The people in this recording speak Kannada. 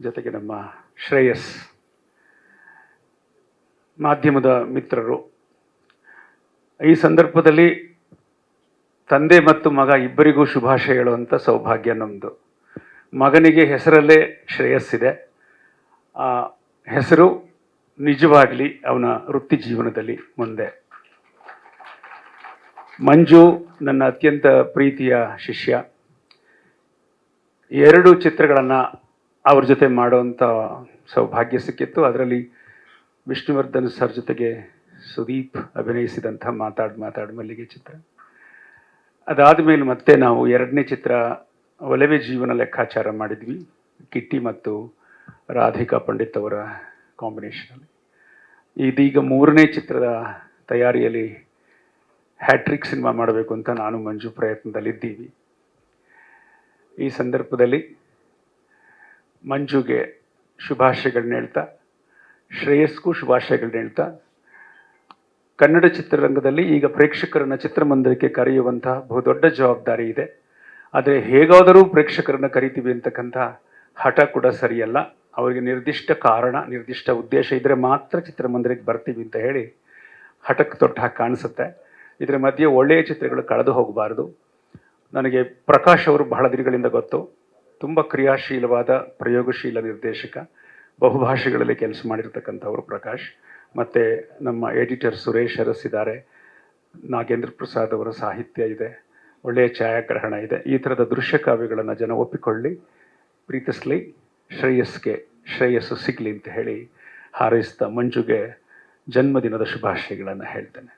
ಜೊತೆಗೆ ನಮ್ಮ ಶ್ರೇಯಸ್, ಮಾಧ್ಯಮದ ಮಿತ್ರರು. ಈ ಸಂದರ್ಭದಲ್ಲಿ ತಂದೆ ಮತ್ತು ಮಗ ಇಬ್ಬರಿಗೂ ಶುಭಾಶಯ ಹೇಳುವಂಥ ಸೌಭಾಗ್ಯ ನಮ್ಮದು. ಮಗನಿಗೆ ಹೆಸರಲ್ಲೇ ಶ್ರೇಯಸ್ಸಿದೆ. ಆ ಹೆಸರು ನಿಜವಾಗಲಿ ಅವನ ವೃತ್ತಿ ಜೀವನದಲ್ಲಿ ಮುಂದೆ. ಮಂಜು ನನ್ನ ಅತ್ಯಂತ ಪ್ರೀತಿಯ ಶಿಷ್ಯ. 2 ಚಿತ್ರಗಳನ್ನು ಅವ್ರ ಜೊತೆ ಮಾಡುವಂಥ ಸೌಭಾಗ್ಯ ಸಿಕ್ಕಿತ್ತು. ಅದರಲ್ಲಿ ವಿಷ್ಣುವರ್ಧನ್ ಸರ್ ಜೊತೆಗೆ ಸುದೀಪ್ ಅಭಿನಯಿಸಿದಂಥ ಮಾತಾಡ್ ಮಲ್ಲಿಗೆ ಚಿತ್ರ. ಅದಾದ ಮೇಲೆ ಮತ್ತೆ ನಾವು 2ನೇ ಚಿತ್ರ ಒಲವೇ ಜೀವನ ಲೆಕ್ಕಾಚಾರ ಮಾಡಿದ್ವಿ, ಕಿಟ್ಟಿ ಮತ್ತು ರಾಧಿಕಾ ಪಂಡಿತ್ ಅವರ ಕಾಂಬಿನೇಷನಲ್ಲಿ. ಇದೀಗ 3ನೇ ಚಿತ್ರದ ತಯಾರಿಯಲ್ಲಿ ಹ್ಯಾಟ್ರಿಕ್ ಸಿನಿಮಾ ಮಾಡಬೇಕು ಅಂತ ನಾನು ಮಂಜು ಪ್ರಯತ್ನದಲ್ಲಿದ್ದೀವಿ. ಈ ಸಂದರ್ಭದಲ್ಲಿ ಮಂಜುಗೆ ಶುಭಾಶಯಗಳನ್ನ ಹೇಳ್ತಾ, ಶ್ರೇಯಸ್ಗೂ ಶುಭಾಶಯಗಳನ್ನ ಹೇಳ್ತಾ, ಕನ್ನಡ ಚಿತ್ರರಂಗದಲ್ಲಿ ಈಗ ಪ್ರೇಕ್ಷಕರನ್ನು ಚಿತ್ರಮಂದಿರಕ್ಕೆ ಕರೆಯುವಂತಹ ಬಹುದೊಡ್ಡ ಜವಾಬ್ದಾರಿ ಇದೆ. ಆದರೆ ಹೇಗಾದರೂ ಪ್ರೇಕ್ಷಕರನ್ನು ಕರಿತೀವಿ ಅಂತಕ್ಕಂಥ ಹಠ ಕೂಡ ಸರಿಯಲ್ಲ. ಅವರಿಗೆ ನಿರ್ದಿಷ್ಟ ಕಾರಣ, ನಿರ್ದಿಷ್ಟ ಉದ್ದೇಶ ಇದ್ದರೆ ಮಾತ್ರ ಚಿತ್ರಮಂದಿರಕ್ಕೆ ಬರ್ತೀವಿ ಅಂತ ಹೇಳಿ ಹಠಕ್ಕೆ ತೊಟ್ಟ ಹಾಗೆ ಕಾಣಿಸುತ್ತೆ. ಇದರ ಮಧ್ಯೆ ಒಳ್ಳೆಯ ಚಿತ್ರಗಳು ಕಳೆದು ಹೋಗಬಾರ್ದು. ನನಗೆ ಪ್ರಕಾಶ್ ಅವರು ಬಹಳ ದಿನಗಳಿಂದ ಗೊತ್ತು. ತುಂಬ ಕ್ರಿಯಾಶೀಲವಾದ ಪ್ರಯೋಗಶೀಲ ನಿರ್ದೇಶಕ, ಬಹುಭಾಷೆಗಳಲ್ಲಿ ಕೆಲಸ ಮಾಡಿರ್ತಕ್ಕಂಥವರು ಪ್ರಕಾಶ್. ಮತ್ತು ನಮ್ಮ ಎಡಿಟರ್ ಸುರೇಶ್ ಅರಸ್ ಇದ್ದಾರೆ. ನಾಗೇಂದ್ರ ಪ್ರಸಾದ್ ಅವರ ಸಾಹಿತ್ಯ ಇದೆ, ಒಳ್ಳೆಯ ಛಾಯಾಗ್ರಹಣ ಇದೆ. ಈ ಥರದ ದೃಶ್ಯ ಕಾವ್ಯಗಳನ್ನು ಜನ ಒಪ್ಪಿಕೊಳ್ಳಿ, ಪ್ರೀತಿಸಲಿ, ಶ್ರೇಯಸ್ಸು ಸಿಗಲಿ ಅಂತ ಹೇಳಿ ಹಾರೈಸ್ತಾ ಮಂಜುಗೆ ಜನ್ಮದಿನದ ಶುಭಾಶಯಗಳನ್ನು ಹೇಳ್ತೇನೆ.